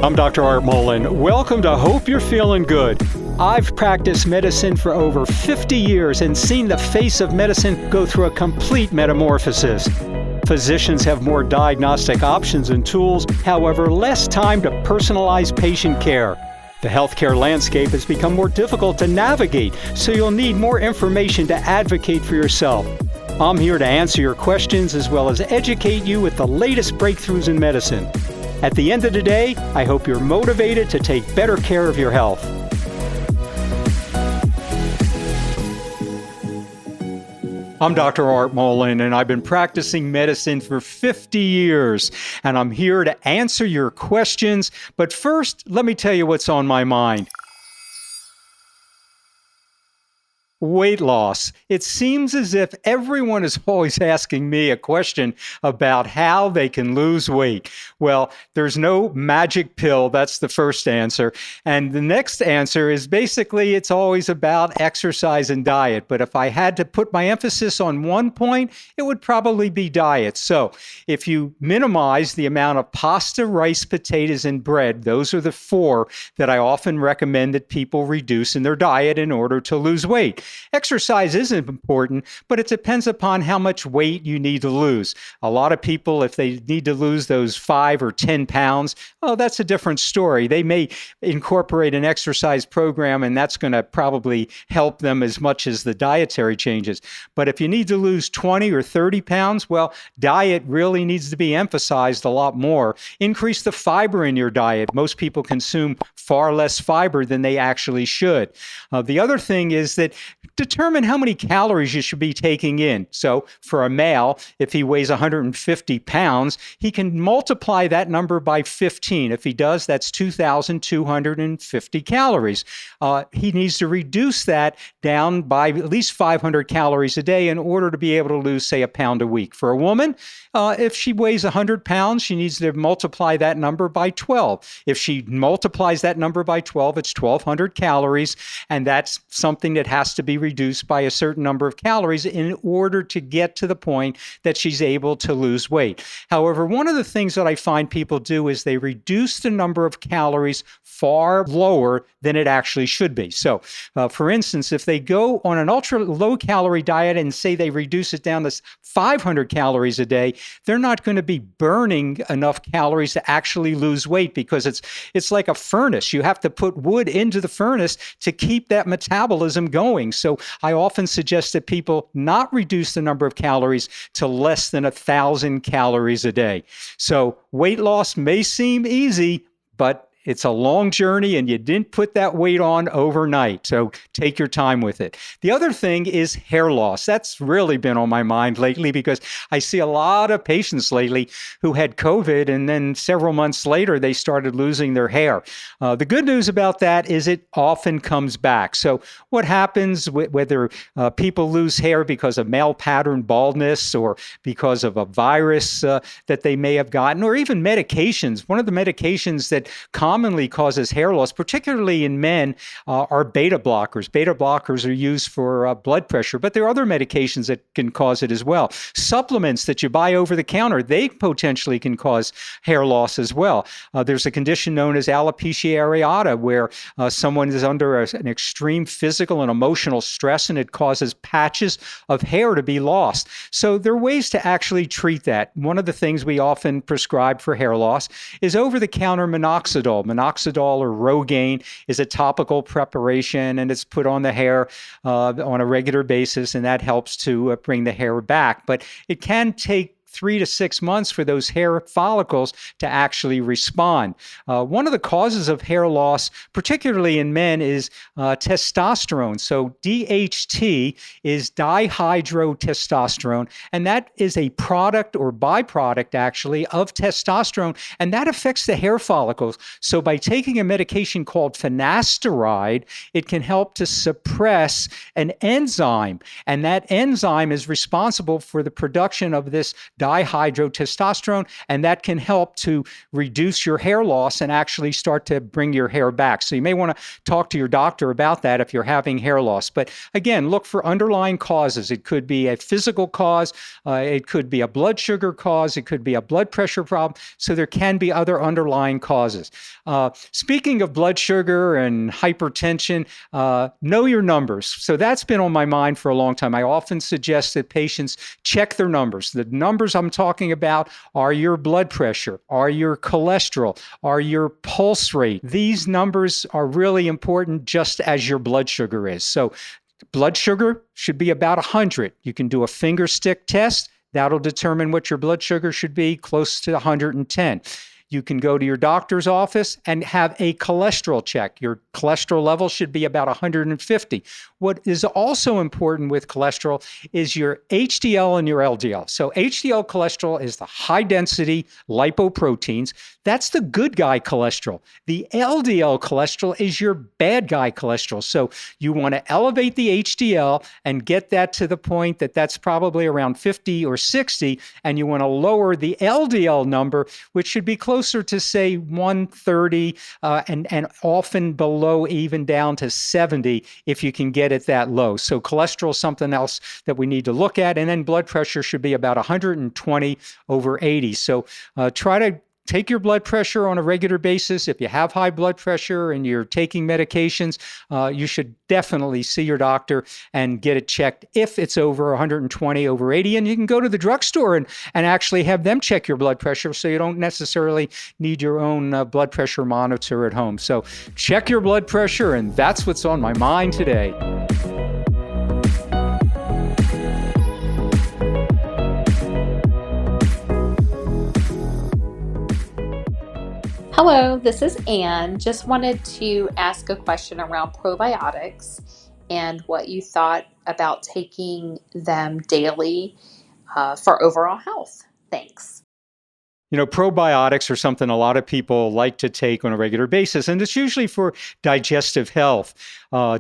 I'm Dr. Art Mullen. Welcome to Hope You're Feeling Good. I've practiced medicine for over 50 years and seen the face of medicine go through a complete metamorphosis. Physicians have more diagnostic options and tools, however, less time to personalize patient care. The healthcare landscape has become more difficult to navigate, so you'll need more information to advocate for yourself. I'm here to answer your questions as well as educate you with the latest breakthroughs in medicine. At the end of the day, I hope you're motivated to take better care of your health. I'm Dr. Art Mullen, and I've been practicing medicine for 50 years, and I'm here to answer your questions. But first, let me tell you what's on my mind. Weight loss. It seems as if everyone is always asking me a question about how they can lose weight. Well, there's no magic pill. That's the first answer. And the next answer is basically it's always about exercise and diet. But if I had to put my emphasis on one point, it would probably be diet. So if you minimize the amount of pasta, rice, potatoes, and bread, those are the four that I often recommend that people reduce in their diet in order to lose weight. Exercise is important, but it depends upon how much weight you need to lose. A lot of people, if they need to lose those 5 or 10 pounds, oh, that's a different story. They may incorporate an exercise program, and that's going to probably help them as much as the dietary changes. But if you need to lose 20 or 30 pounds, well, diet really needs to be emphasized a lot more. Increase the fiber in your diet. Most people consume far less fiber than they actually should. The other thing is that determine how many calories you should be taking in. So for a male, if he weighs 150 pounds, he can multiply that number by 15. If he does, that's 2,250 calories. He needs to reduce that down by at least 500 calories a day in order to be able to lose, say, a pound a week. For a woman, if she weighs 100 pounds, she needs to multiply that number by 12. If she multiplies that number by 12, it's 1,200 calories, and that's something that has to be reduced by a certain number of calories in order to get to the point that she's able to lose weight. However, one of the things that I find people do is they reduce the number of calories far lower than it actually should be. So, for instance, if they go on an ultra low calorie diet and say they reduce it down to 500 calories a day, they're not going to be burning enough calories to actually lose weight because it's like a furnace. You have to put wood into the furnace to keep that metabolism going. So I often suggest that people not reduce the number of calories to less than 1,000 calories a day. So weight loss may seem easy, but it's a long journey and you didn't put that weight on overnight. So take your time with it. The other thing is hair loss. That's really been on my mind lately because I see a lot of patients lately who had COVID and then several months later they started losing their hair. The good news about that is it often comes back. So what happens whether people lose hair because of male pattern baldness or because of a virus that they may have gotten or even medications. One of the medications that commonly causes hair loss, particularly in men, are beta blockers. Beta blockers are used for blood pressure, but there are other medications that can cause it as well. Supplements that you buy over the counter, they potentially can cause hair loss as well. There's a condition known as alopecia areata where someone is under an extreme physical and emotional stress and it causes patches of hair to be lost. So there are ways to actually treat that. One of the things we often prescribe for hair loss is over-the-counter minoxidil. Minoxidil or Rogaine is a topical preparation and it's put on the hair on a regular basis, and that helps to bring the hair back. But it can take 3 to 6 months for those hair follicles to actually respond. One of the causes of hair loss, particularly in men, is testosterone. So DHT is dihydrotestosterone, and that is a product or byproduct actually of testosterone, and that affects the hair follicles. So by taking a medication called finasteride, it can help to suppress an enzyme, and that enzyme is responsible for the production of this dihydrotestosterone, and that can help to reduce your hair loss and actually start to bring your hair back. So you may want to talk to your doctor about that if you're having hair loss. But again, look for underlying causes. It could be a physical cause, it could be a blood sugar cause, it could be a blood pressure problem. So there can be other underlying causes. Speaking of blood sugar and hypertension, know your numbers. So that's been on my mind for a long time. I often suggest that patients check their numbers. The numbers I'm talking about are your blood pressure, are your cholesterol, are your pulse rate. These numbers are really important just as your blood sugar is. So blood sugar should be about 100. You can do a finger stick test. That'll determine what your blood sugar should be, close to 110. You can go to your doctor's office and have a cholesterol check. Your cholesterol level should be about 150. What is also important with cholesterol is your HDL and your LDL. So HDL cholesterol is the high density lipoproteins. That's the good guy cholesterol. The LDL cholesterol is your bad guy cholesterol. So you want to elevate the HDL and get that to the point that that's probably around 50 or 60, and you want to lower the LDL number, which should be closer to, say, 130, and often below, even down to 70 if you can get it that low. So cholesterol is something else that we need to look at. And then blood pressure should be about 120 over 80. So try to take your blood pressure on a regular basis. If you have high blood pressure and you're taking medications, you should definitely see your doctor and get it checked if it's over 120 over 80. And you can go to the drugstore and actually have them check your blood pressure, so you don't necessarily need your own blood pressure monitor at home. So check your blood pressure, and that's what's on my mind today. Hello, this is Anne. Just wanted to ask a question around probiotics and what you thought about taking them daily for overall health. Thanks. You know, probiotics are something a lot of people like to take on a regular basis, and it's usually for digestive health,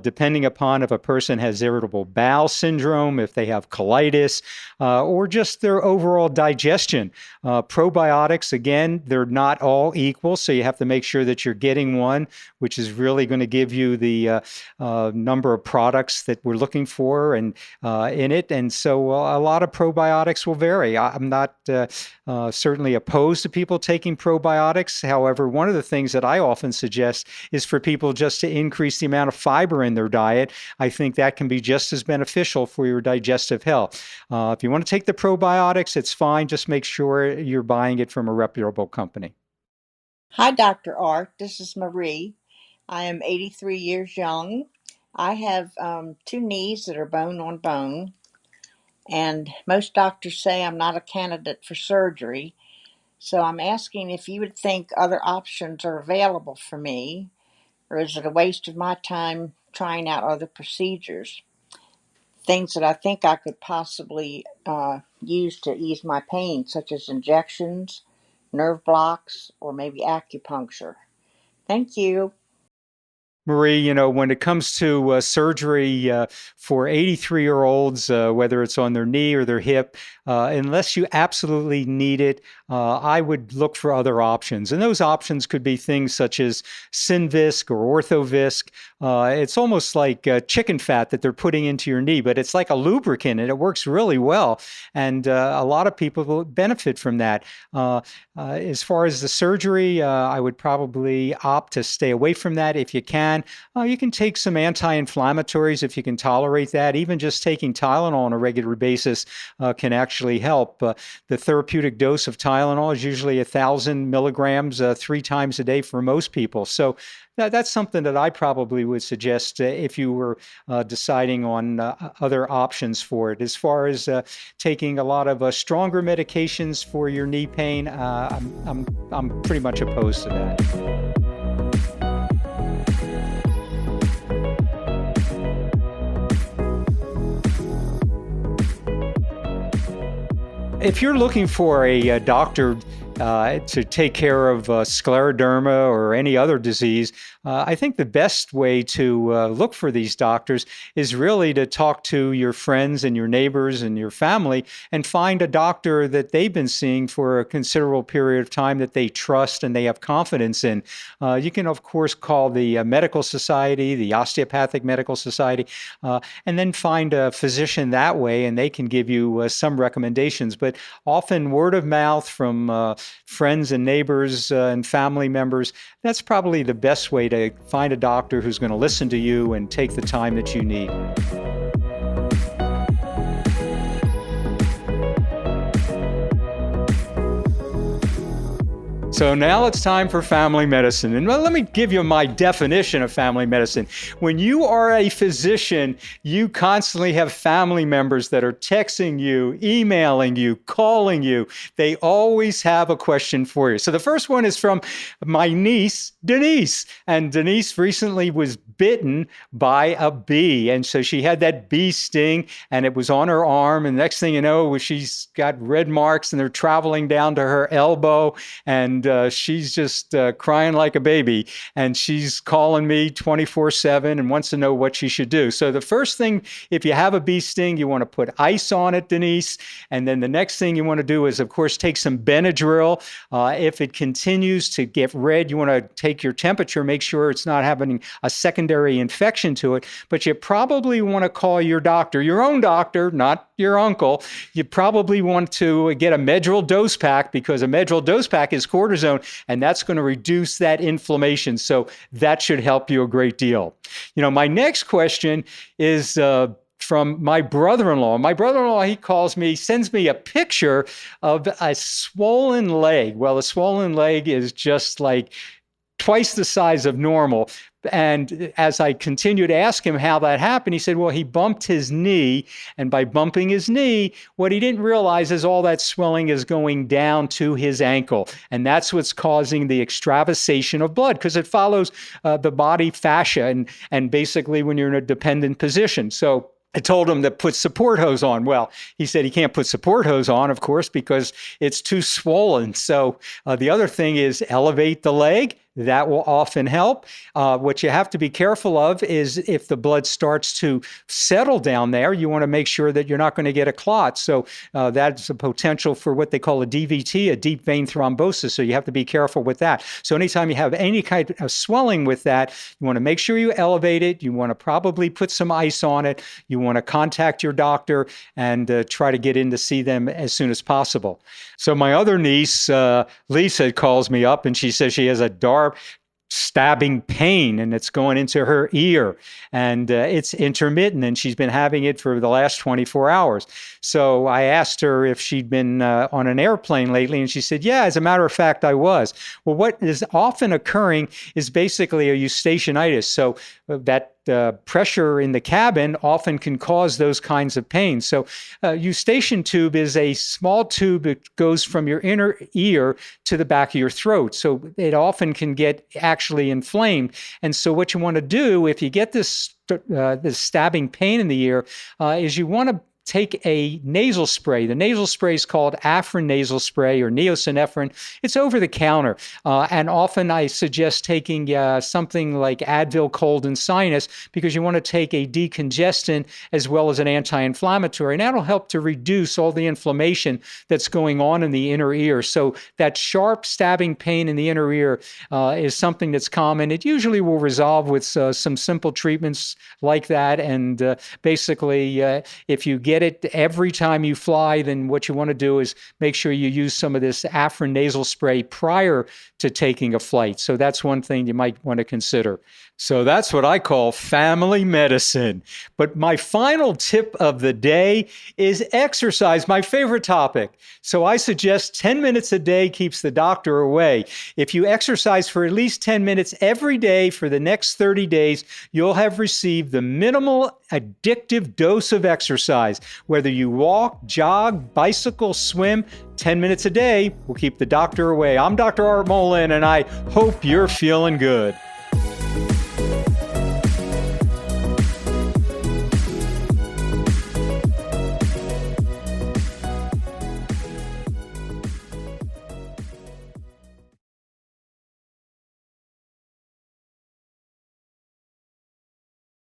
depending upon if a person has irritable bowel syndrome, if they have colitis, or just their overall digestion. Probiotics, again, they're not all equal, so you have to make sure that you're getting one, which is really going to give you the number of products that we're looking for and in it. And so a lot of probiotics will vary. I'm not certainly opposed to people taking probiotics. However, one of the things that I often suggest is for people just to increase the amount of fiber in their diet. I think that can be just as beneficial for your digestive health. If you want to take the probiotics, it's fine. Just make sure you're buying it from a reputable company. Hi, Dr. Art. This is Marie. I am 83 years young. I have 2 knees that are bone on bone, and most doctors say I'm not a candidate for surgery. So I'm asking if you would think other options are available for me, or is it a waste of my time trying out other procedures? Things that I think I could possibly use to ease my pain, such as injections, nerve blocks, or maybe acupuncture. Thank you. Marie, you know, when it comes to surgery for 83-year-olds, whether it's on their knee or their hip, unless you absolutely need it, I would look for other options. And those options could be things such as Synvisc or Orthovisc. It's almost like chicken fat that they're putting into your knee, but it's like a lubricant and it works really well. And a lot of people will benefit from that. As far as the surgery, I would probably opt to stay away from that if you can. You can take some anti-inflammatories if you can tolerate that. Even just taking Tylenol on a regular basis can actually help. The therapeutic dose of Tylenol is usually 1,000 milligrams 3 times a day for most people. So that's something that I probably would suggest if you were deciding on other options for it. As far as taking a lot of stronger medications for your knee pain, I'm pretty much opposed to that. If you're looking for a doctor to take care of scleroderma or any other disease, I think the best way to look for these doctors is really to talk to your friends and your neighbors and your family and find a doctor that they've been seeing for a considerable period of time that they trust and they have confidence in. You can, of course, call the medical society, the osteopathic medical society, and then find a physician that way, and they can give you some recommendations. But often word of mouth from friends and neighbors and family members, that's probably the best way to find a doctor who's going to listen to you and take the time that you need. So now it's time for family medicine. And let me give you my definition of family medicine. When you are a physician, you constantly have family members that are texting you, emailing you, calling you. They always have a question for you. So the first one is from my niece, Denise. And Denise recently was bitten by a bee. And so she had that bee sting and it was on her arm. And next thing you know, she's got red marks and they're traveling down to her elbow. And she's just crying like a baby, and she's calling me 24/7 and wants to know what she should do. So the first thing, if you have a bee sting, you want to put ice on it, Denise. And then the next thing you want to do is, of course, take some Benadryl. If it continues to get red, you want to take your temperature, make sure it's not having a secondary infection to it. But you probably want to call your doctor, your own doctor, not your uncle. You probably want to get a Medrol dose pack, because a Medrol dose pack is cortisone, and that's going to reduce that inflammation. So that should help you a great deal. My next question is from my brother-in-law. My brother-in-law, he calls me, sends me a picture of a swollen leg. Well, a swollen leg is just like twice the size of normal. And as I continued to ask him how that happened, he said, well, he bumped his knee. And by bumping his knee, what he didn't realize is all that swelling is going down to his ankle. And that's what's causing the extravasation of blood, because it follows the body fascia and basically when you're in a dependent position. So I told him to put support hose on. Well, he said he can't put support hose on, of course, because it's too swollen. So the other thing is elevate the leg. That will often help. What you have to be careful of is if the blood starts to settle down there, you want to make sure that you're not going to get a clot. So that's a potential for what they call a DVT, a deep vein thrombosis. So you have to be careful with that. So anytime you have any kind of swelling with that, you want to make sure you elevate it. You want to probably put some ice on it. You want to contact your doctor and try to get in to see them as soon as possible. So my other niece, Lisa, calls me up and she says she has a dark stabbing pain and it's going into her ear and it's intermittent and she's been having it for the last 24 hours. So I asked her if she'd been on an airplane lately and she said, yeah, as a matter of fact, I was. Well, what is often occurring is basically a eustationitis. So that pressure in the cabin often can cause those kinds of pains. So eustachian tube is a small tube that goes from your inner ear to the back of your throat. So it often can get actually inflamed. And so what you want to do if you get this stabbing pain in the ear is you want to take a nasal spray. The nasal spray is called Afrin nasal spray or neosynephrine. It's over the counter. And often I suggest taking something like Advil Cold and Sinus because you want to take a decongestant as well as an anti-inflammatory. And that'll help to reduce all the inflammation that's going on in the inner ear. So that sharp stabbing pain in the inner ear is something that's common. It usually will resolve with some simple treatments like that. And basically, if you get it every time you fly, then what you want to do is make sure you use some of this Afrin nasal spray prior to taking a flight. So that's one thing you might want to consider. So that's what I call family medicine. But my final tip of the day is exercise, my favorite topic. So I suggest 10 minutes a day keeps the doctor away. If you exercise for at least 10 minutes every day for the next 30 days, you'll have received the minimal addictive dose of exercise. Whether you walk, jog, bicycle, swim, 10 minutes a day will keep the doctor away. I'm Dr. Art Molin, and I hope you're feeling good.